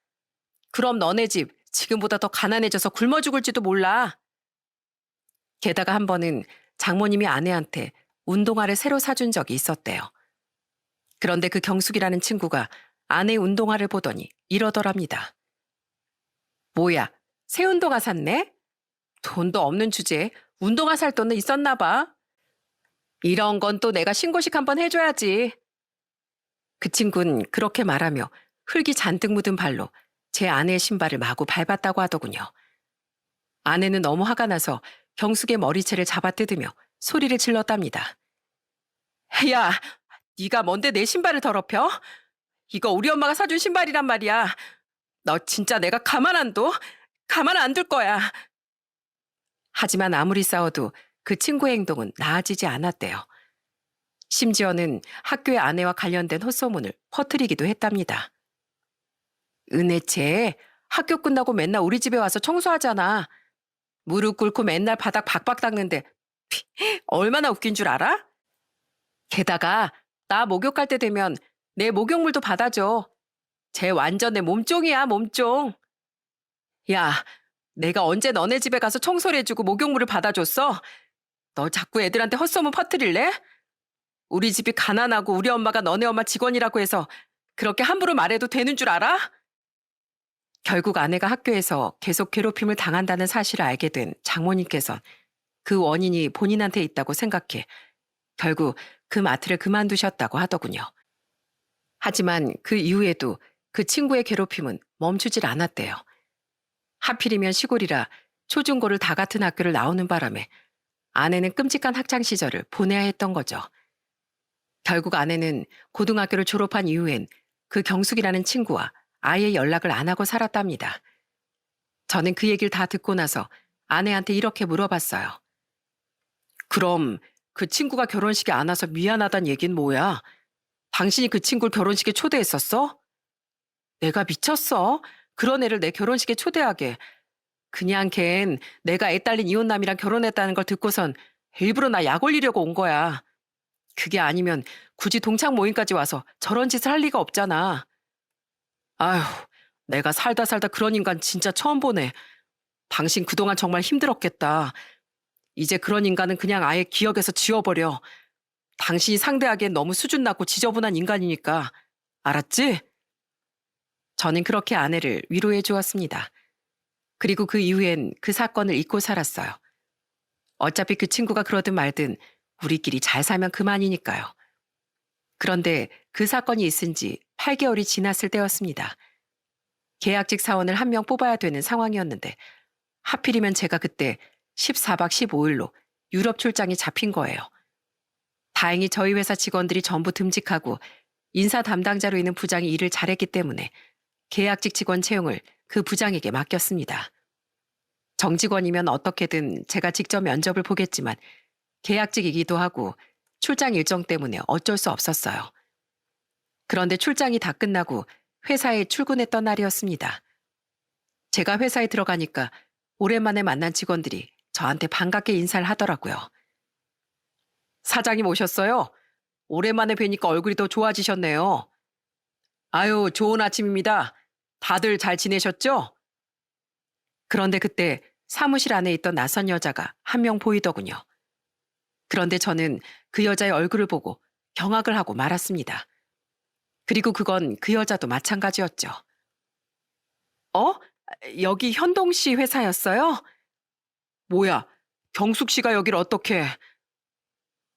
그럼 너네 집 지금보다 더 가난해져서 굶어 죽을지도 몰라. 게다가 한 번은 장모님이 아내한테 운동화를 새로 사준 적이 있었대요. 그런데 그 경숙이라는 친구가 아내의 운동화를 보더니 이러더랍니다. 뭐야, 새 운동화 샀네? 돈도 없는 주제에 운동화 살 돈은 있었나 봐. 이런 건 또 내가 신고식 한번 해줘야지. 그 친구는 그렇게 말하며 흙이 잔뜩 묻은 발로 제 아내의 신발을 마구 밟았다고 하더군요. 아내는 너무 화가 나서 경숙의 머리채를 잡아뜯으며 소리를 질렀답니다. 야, 네가 뭔데 내 신발을 더럽혀? 이거 우리 엄마가 사준 신발이란 말이야. 너 진짜 내가 가만 안 둬? 가만 안 둘 거야. 하지만 아무리 싸워도 그 친구의 행동은 나아지지 않았대요. 심지어는 학교의 아내와 관련된 헛소문을 퍼뜨리기도 했답니다. 은혜채, 학교 끝나고 맨날 우리 집에 와서 청소하잖아. 무릎 꿇고 맨날 바닥 박박 닦는데 얼마나 웃긴 줄 알아? 게다가 나 목욕 갈 때 되면 내 목욕물도 받아줘. 쟤 완전 내 몸종이야, 몸종. 야, 내가 언제 너네 집에 가서 청소를 해주고 목욕물을 받아줬어? 너 자꾸 애들한테 헛소문 퍼뜨릴래? 우리 집이 가난하고 우리 엄마가 너네 엄마 직원이라고 해서 그렇게 함부로 말해도 되는 줄 알아? 결국 아내가 학교에서 계속 괴롭힘을 당한다는 사실을 알게 된 장모님께선 그 원인이 본인한테 있다고 생각해 결국 그 마트를 그만두셨다고 하더군요. 하지만 그 이후에도 그 친구의 괴롭힘은 멈추질 않았대요. 하필이면 시골이라 초중고를 다 같은 학교를 나오는 바람에 아내는 끔찍한 학창 시절을 보내야 했던 거죠. 결국 아내는 고등학교를 졸업한 이후엔 그 경숙이라는 친구와 아예 연락을 안 하고 살았답니다. 저는 그 얘기를 다 듣고 나서 아내한테 이렇게 물어봤어요. 그럼 그 친구가 결혼식에 안 와서 미안하단 얘긴 뭐야? 당신이 그 친구를 결혼식에 초대했었어? 내가 미쳤어? 그런 애를 내 결혼식에 초대하게. 그냥 걘 내가 애 딸린 이혼남이랑 결혼했다는 걸 듣고선 일부러 나 약 올리려고 온 거야. 그게 아니면 굳이 동창 모임까지 와서 저런 짓을 할 리가 없잖아. 아휴, 내가 살다 살다 그런 인간 진짜 처음 보네. 당신 그동안 정말 힘들었겠다. 이제 그런 인간은 그냥 아예 기억에서 지워버려. 당신이 상대하기엔 너무 수준 낮고 지저분한 인간이니까. 알았지? 저는 그렇게 아내를 위로해 주었습니다. 그리고 그 이후엔 그 사건을 잊고 살았어요. 어차피 그 친구가 그러든 말든 우리끼리 잘 살면 그만이니까요. 그런데 그 사건이 있은 지 8개월이 지났을 때였습니다. 계약직 사원을 한 명 뽑아야 되는 상황이었는데 하필이면 제가 그때 14박 15일로 유럽 출장이 잡힌 거예요. 다행히 저희 회사 직원들이 전부 듬직하고 인사 담당자로 있는 부장이 일을 잘했기 때문에 계약직 직원 채용을 그 부장에게 맡겼습니다. 정직원이면 어떻게든 제가 직접 면접을 보겠지만 계약직이기도 하고 출장 일정 때문에 어쩔 수 없었어요. 그런데 출장이 다 끝나고 회사에 출근했던 날이었습니다. 제가 회사에 들어가니까 오랜만에 만난 직원들이 저한테 반갑게 인사를 하더라고요. 사장님 오셨어요? 오랜만에 뵈니까 얼굴이 더 좋아지셨네요. 아유, 좋은 아침입니다. 다들 잘 지내셨죠? 그런데 그때 사무실 안에 있던 낯선 여자가 한 명 보이더군요. 그런데 저는 그 여자의 얼굴을 보고 경악을 하고 말았습니다. 그리고 그건 그 여자도 마찬가지였죠. 어? 여기 현동 씨 회사였어요? 뭐야, 경숙 씨가 여길 어떻게...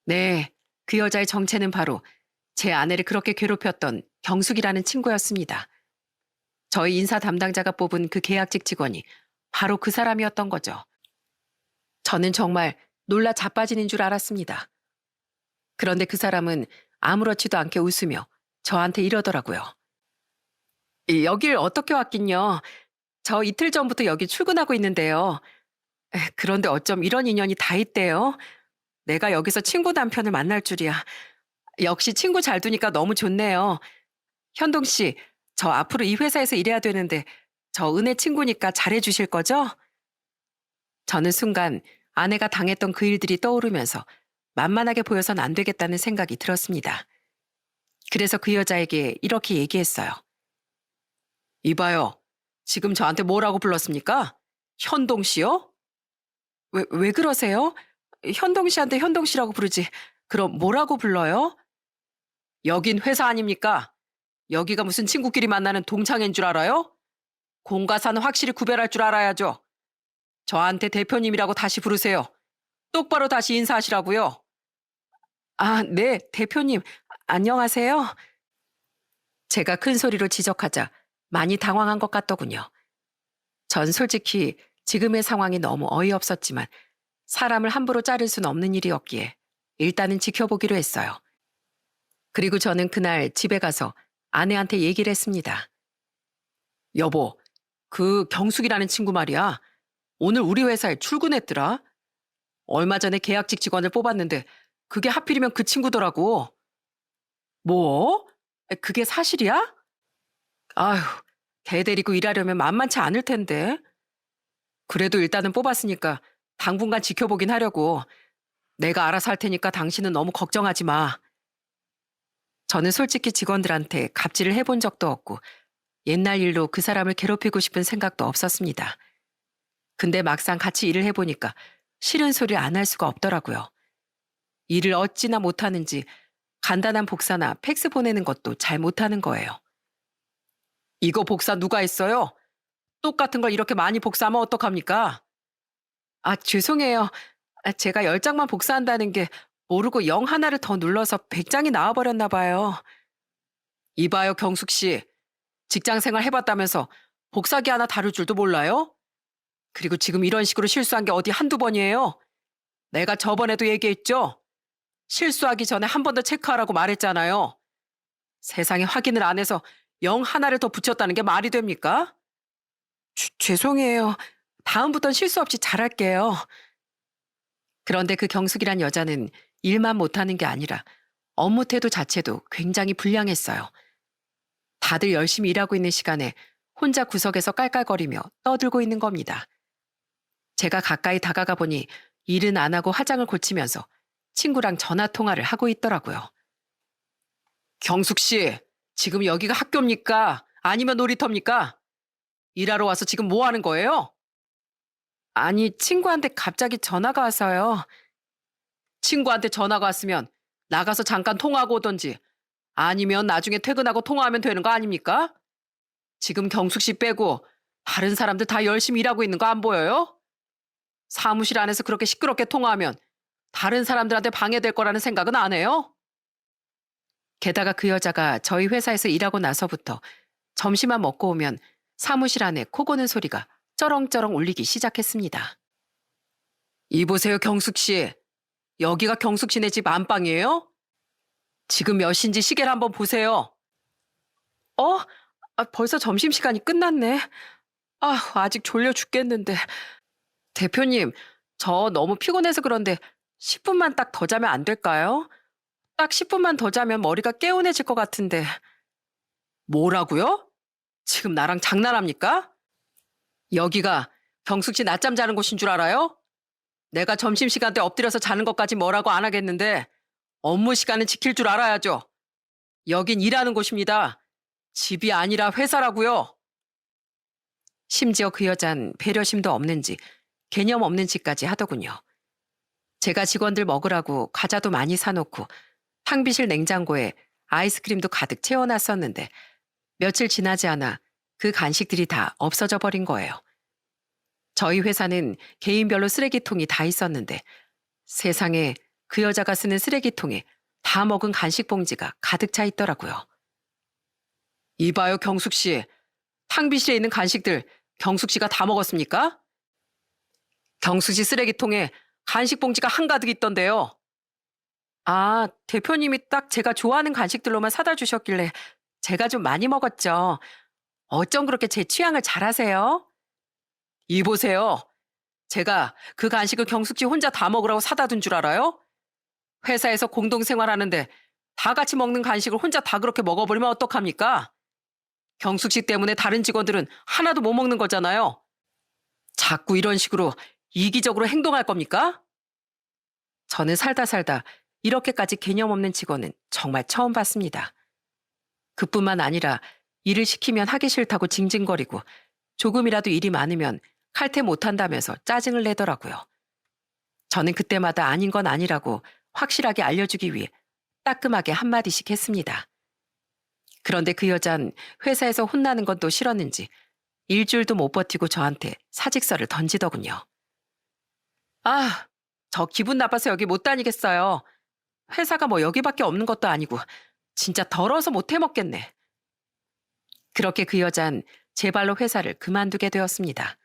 네, 그 여자의 정체는 바로 제 아내를 그렇게 괴롭혔던 경숙이라는 친구였습니다. 저희 인사 담당자가 뽑은 그 계약직 직원이 바로 그 사람이었던 거죠. 저는 정말 놀라 자빠지는 줄 알았습니다. 그런데 그 사람은 아무렇지도 않게 웃으며 저한테 이러더라고요. 여길 어떻게 왔긴요. 저 이틀 전부터 여기 출근하고 있는데요. 그런데 어쩜 이런 인연이 다 있대요. 내가 여기서 친구 남편을 만날 줄이야. 역시 친구 잘 두니까 너무 좋네요. 현동 씨, 저 앞으로 이 회사에서 일해야 되는데 저 은혜 친구니까 잘해 주실 거죠? 저는 순간 아내가 당했던 그 일들이 떠오르면서 만만하게 보여선 안 되겠다는 생각이 들었습니다. 그래서 그 여자에게 이렇게 얘기했어요. 이봐요. 지금 저한테 뭐라고 불렀습니까? 현동 씨요? 왜 그러세요? 현동 씨한테 현동 씨라고 부르지. 그럼 뭐라고 불러요? 여긴 회사 아닙니까? 여기가 무슨 친구끼리 만나는 동창인 줄 알아요? 공과 사는 확실히 구별할 줄 알아야죠. 저한테 대표님이라고 다시 부르세요. 똑바로 다시 인사하시라고요. 아, 네, 대표님. 안녕하세요. 제가 큰 소리로 지적하자 많이 당황한 것 같더군요. 전 솔직히 지금의 상황이 너무 어이없었지만 사람을 함부로 자를 수는 없는 일이었기에 일단은 지켜보기로 했어요. 그리고 저는 그날 집에 가서 아내한테 얘기를 했습니다. 여보, 그 경숙이라는 친구 말이야. 오늘 우리 회사에 출근했더라. 얼마 전에 계약직 직원을 뽑았는데 그게 하필이면 그 친구더라고. 뭐? 그게 사실이야? 아휴, 걔 데리고 일하려면 만만치 않을 텐데. 그래도 일단은 뽑았으니까 당분간 지켜보긴 하려고. 내가 알아서 할 테니까 당신은 너무 걱정하지 마. 저는 솔직히 직원들한테 갑질을 해본 적도 없고 옛날 일로 그 사람을 괴롭히고 싶은 생각도 없었습니다. 근데 막상 같이 일을 해보니까 싫은 소리를 안 할 수가 없더라고요. 일을 어찌나 못하는지 간단한 복사나 팩스 보내는 것도 잘 못하는 거예요. 이거 복사 누가 했어요? 똑같은 걸 이렇게 많이 복사하면 어떡합니까? 아, 죄송해요. 제가 10장만 복사한다는 게 모르고 0 하나를 더 눌러서 100장이 나와버렸나 봐요. 이봐요, 경숙 씨. 직장 생활 해봤다면서 복사기 하나 다룰 줄도 몰라요? 그리고 지금 이런 식으로 실수한 게 어디 한두 번이에요? 내가 저번에도 얘기했죠? 실수하기 전에 한 번 더 체크하라고 말했잖아요. 세상에 확인을 안 해서 영 하나를 더 붙였다는 게 말이 됩니까? 죄송해요. 다음부턴 실수 없이 잘할게요. 그런데 그 경숙이란 여자는 일만 못하는 게 아니라 업무 태도 자체도 굉장히 불량했어요. 다들 열심히 일하고 있는 시간에 혼자 구석에서 깔깔거리며 떠들고 있는 겁니다. 제가 가까이 다가가 보니 일은 안 하고 화장을 고치면서 친구랑 전화 통화를 하고 있더라고요. 경숙 씨, 지금 여기가 학교입니까? 아니면 놀이터입니까? 일하러 와서 지금 뭐 하는 거예요? 아니, 친구한테 갑자기 전화가 와서요. 친구한테 전화가 왔으면 나가서 잠깐 통화하고 오던지 아니면 나중에 퇴근하고 통화하면 되는 거 아닙니까? 지금 경숙 씨 빼고 다른 사람들 다 열심히 일하고 있는 거 안 보여요? 사무실 안에서 그렇게 시끄럽게 통화하면 다른 사람들한테 방해될 거라는 생각은 안 해요? 게다가 그 여자가 저희 회사에서 일하고 나서부터 점심만 먹고 오면 사무실 안에 코 고는 소리가 쩌렁쩌렁 울리기 시작했습니다. 이보세요, 경숙 씨. 여기가 경숙 씨네 집 안방이에요? 지금 몇 시인지 시계를 한번 보세요. 어? 벌써 점심시간이 끝났네. 아직 졸려 죽겠는데. 대표님, 저 너무 피곤해서 그런데 10분만 딱 더 자면 안 될까요? 딱 10분만 더 자면 머리가 개운해질 것 같은데. 뭐라고요? 지금 나랑 장난합니까? 여기가 경숙 씨 낮잠 자는 곳인 줄 알아요? 내가 점심시간 때 엎드려서 자는 것까지 뭐라고 안 하겠는데 업무 시간은 지킬 줄 알아야죠. 여긴 일하는 곳입니다. 집이 아니라 회사라고요. 심지어 그 여잔 배려심도 없는지 개념 없는 짓까지 하더군요. 제가 직원들 먹으라고 과자도 많이 사놓고 탕비실 냉장고에 아이스크림도 가득 채워놨었는데 며칠 지나지 않아 그 간식들이 다 없어져 버린 거예요. 저희 회사는 개인별로 쓰레기통이 다 있었는데 세상에 그 여자가 쓰는 쓰레기통에 다 먹은 간식 봉지가 가득 차 있더라고요. 이봐요, 경숙 씨. 탕비실에 있는 간식들 경숙 씨가 다 먹었습니까? 경숙 씨 쓰레기통에 간식 봉지가 한가득 있던데요. 대표님이 딱 제가 좋아하는 간식들로만 사다 주셨길래 제가 좀 많이 먹었죠. 어쩜 그렇게 제 취향을 잘 아세요? 이보세요. 제가 그 간식을 경숙 씨 혼자 다 먹으라고 사다 둔 줄 알아요? 회사에서 공동생활하는데 다 같이 먹는 간식을 혼자 다 그렇게 먹어버리면 어떡합니까? 경숙 씨 때문에 다른 직원들은 하나도 못 먹는 거잖아요. 자꾸 이런 식으로 이기적으로 행동할 겁니까? 저는 살다 살다 이렇게까지 개념 없는 직원은 정말 처음 봤습니다. 그뿐만 아니라 일을 시키면 하기 싫다고 징징거리고 조금이라도 일이 많으면 칼퇴 못한다면서 짜증을 내더라고요. 저는 그때마다 아닌 건 아니라고 확실하게 알려주기 위해 따끔하게 한마디씩 했습니다. 그런데 그 여잔 회사에서 혼나는 건 또 싫었는지 일주일도 못 버티고 저한테 사직서를 던지더군요. 저 기분 나빠서 여기 못 다니겠어요. 회사가 뭐 여기밖에 없는 것도 아니고 진짜 더러워서 못 해먹겠네. 그렇게 그 여잔 제 발로 회사를 그만두게 되었습니다.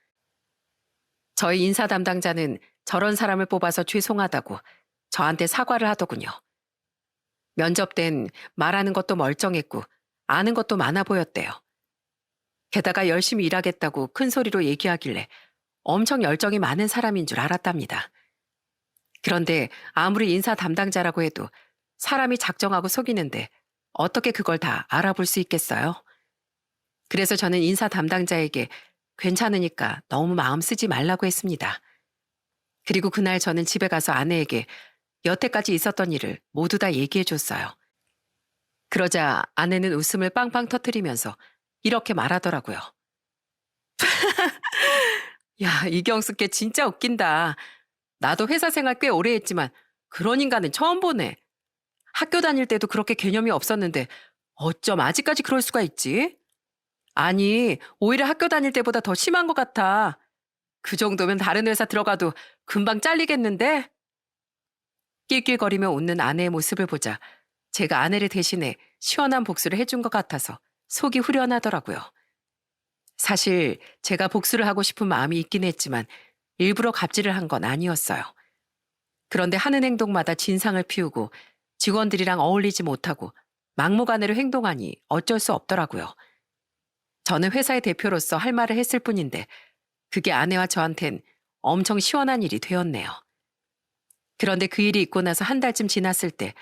저희 인사 담당자는 저런 사람을 뽑아서 죄송하다고 저한테 사과를 하더군요. 면접 땐 말하는 것도 멀쩡했고 아는 것도 많아 보였대요. 게다가 열심히 일하겠다고 큰 소리로 얘기하길래 엄청 열정이 많은 사람인 줄 알았답니다. 그런데 아무리 인사 담당자라고 해도 사람이 작정하고 속이는데 어떻게 그걸 다 알아볼 수 있겠어요? 그래서 저는 인사 담당자에게 괜찮으니까 너무 마음 쓰지 말라고 했습니다. 그리고 그날 저는 집에 가서 아내에게 여태까지 있었던 일을 모두 다 얘기해 줬어요. 그러자 아내는 웃음을 빵빵 터뜨리면서 이렇게 말하더라고요. 야, 이경숙 걔 진짜 웃긴다. 나도 회사 생활 꽤 오래 했지만 그런 인간은 처음 보네. 학교 다닐 때도 그렇게 개념이 없었는데 어쩜 아직까지 그럴 수가 있지? 아니, 오히려 학교 다닐 때보다 더 심한 것 같아. 그 정도면 다른 회사 들어가도 금방 잘리겠는데? 낄낄거리며 웃는 아내의 모습을 보자 제가 아내를 대신해 시원한 복수를 해준 것 같아서 속이 후련하더라고요. 사실 제가 복수를 하고 싶은 마음이 있긴 했지만 일부러 갑질을 한 건 아니었어요. 그런데 하는 행동마다 진상을 피우고 직원들이랑 어울리지 못하고 막무가내로 행동하니 어쩔 수 없더라고요. 저는 회사의 대표로서 할 말을 했을 뿐인데 그게 아내와 저한텐 엄청 시원한 일이 되었네요. 그런데 그 일이 있고 나서 한 달쯤 지났을 때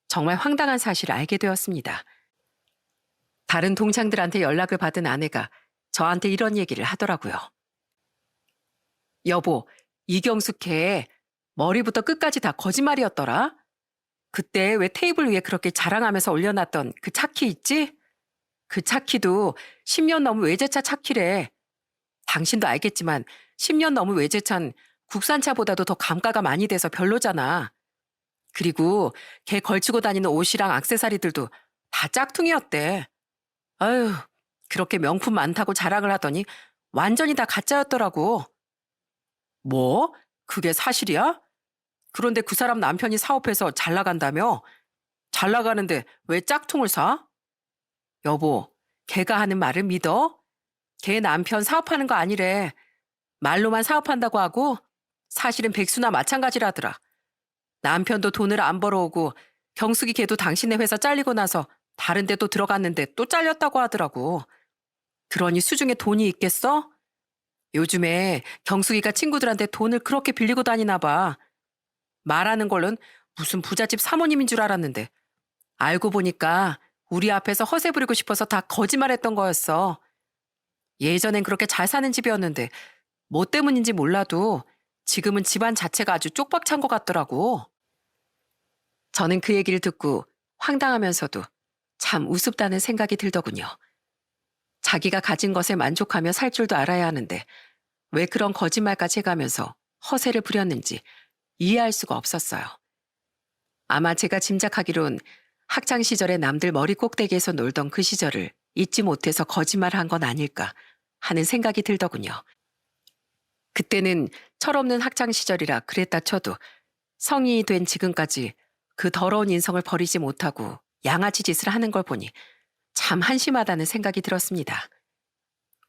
정말 황당한 사실을 알게 되었습니다. 다른 동창들한테 연락을 받은 아내가 저한테 이런 얘기를 하더라고요. 여보, 이경숙 걔 머리부터 끝까지 다 거짓말이었더라. 그때 왜 테이블 위에 그렇게 자랑하면서 올려놨던 그 차키 있지? 그 차키도 10년 넘은 외제차 차키래. 당신도 알겠지만 10년 넘은 외제차는 국산차보다도 더 감가가 많이 돼서 별로잖아. 그리고 걔 걸치고 다니는 옷이랑 액세서리들도 다 짝퉁이었대. 아유, 그렇게 명품 많다고 자랑을 하더니 완전히 다 가짜였더라고. 뭐? 그게 사실이야? 그런데 그 사람 남편이 사업해서 잘 나간다며? 잘 나가는데 왜 짝퉁을 사? 여보, 걔가 하는 말을 믿어? 걔 남편 사업하는 거 아니래. 말로만 사업한다고 하고 사실은 백수나 마찬가지라더라. 남편도 돈을 안 벌어오고 경숙이 걔도 당신네 회사 잘리고 나서 다른 데 또 들어갔는데 또 잘렸다고 하더라고. 그러니 수중에 돈이 있겠어? 요즘에 경숙이가 친구들한테 돈을 그렇게 빌리고 다니나 봐. 말하는 걸로는 무슨 부잣집 사모님인 줄 알았는데 알고 보니까 우리 앞에서 허세 부리고 싶어서 다 거짓말했던 거였어. 예전엔 그렇게 잘 사는 집이었는데 뭐 때문인지 몰라도 지금은 집안 자체가 아주 쪽박 찬 것 같더라고. 저는 그 얘기를 듣고 황당하면서도 참 우습다는 생각이 들더군요. 자기가 가진 것에 만족하며 살 줄도 알아야 하는데 왜 그런 거짓말까지 해가면서 허세를 부렸는지 이해할 수가 없었어요. 아마 제가 짐작하기론 학창 시절에 남들 머리 꼭대기에서 놀던 그 시절을 잊지 못해서 거짓말한 건 아닐까 하는 생각이 들더군요. 그때는 철없는 학창 시절이라 그랬다 쳐도 성인이 된 지금까지 그 더러운 인성을 버리지 못하고 양아치 짓을 하는 걸 보니 참 한심하다는 생각이 들었습니다.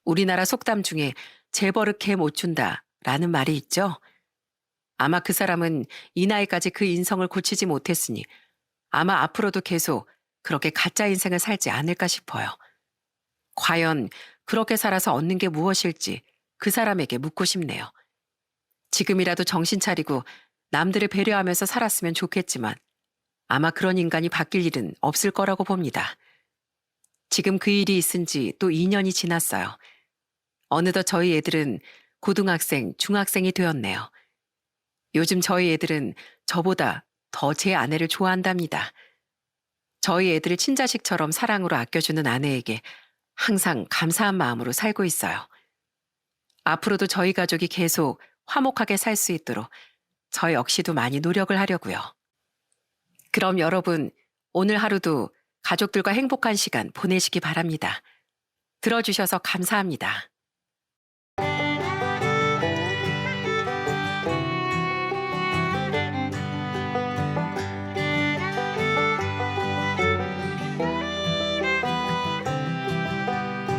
우리나라 속담 중에 재벌을 개 못 준다라는 말이 있죠. 아마 그 사람은 이 나이까지 그 인성을 고치지 못했으니 아마 앞으로도 계속 그렇게 가짜 인생을 살지 않을까 싶어요. 과연 그렇게 살아서 얻는 게 무엇일지 그 사람에게 묻고 싶네요. 지금이라도 정신 차리고 남들을 배려하면서 살았으면 좋겠지만 아마 그런 인간이 바뀔 일은 없을 거라고 봅니다. 지금 그 일이 있은 지 또 2년이 지났어요. 어느덧 저희 애들은 고등학생, 중학생이 되었네요. 요즘 저희 애들은 저보다 더 제 아내를 좋아한답니다. 저희 애들을 친자식처럼 사랑으로 아껴주는 아내에게 항상 감사한 마음으로 살고 있어요. 앞으로도 저희 가족이 계속 화목하게 살 수 있도록 저 역시도 많이 노력을 하려고요. 그럼 여러분, 오늘 하루도 가족들과 행복한 시간 보내시기 바랍니다. 들어주셔서 감사합니다.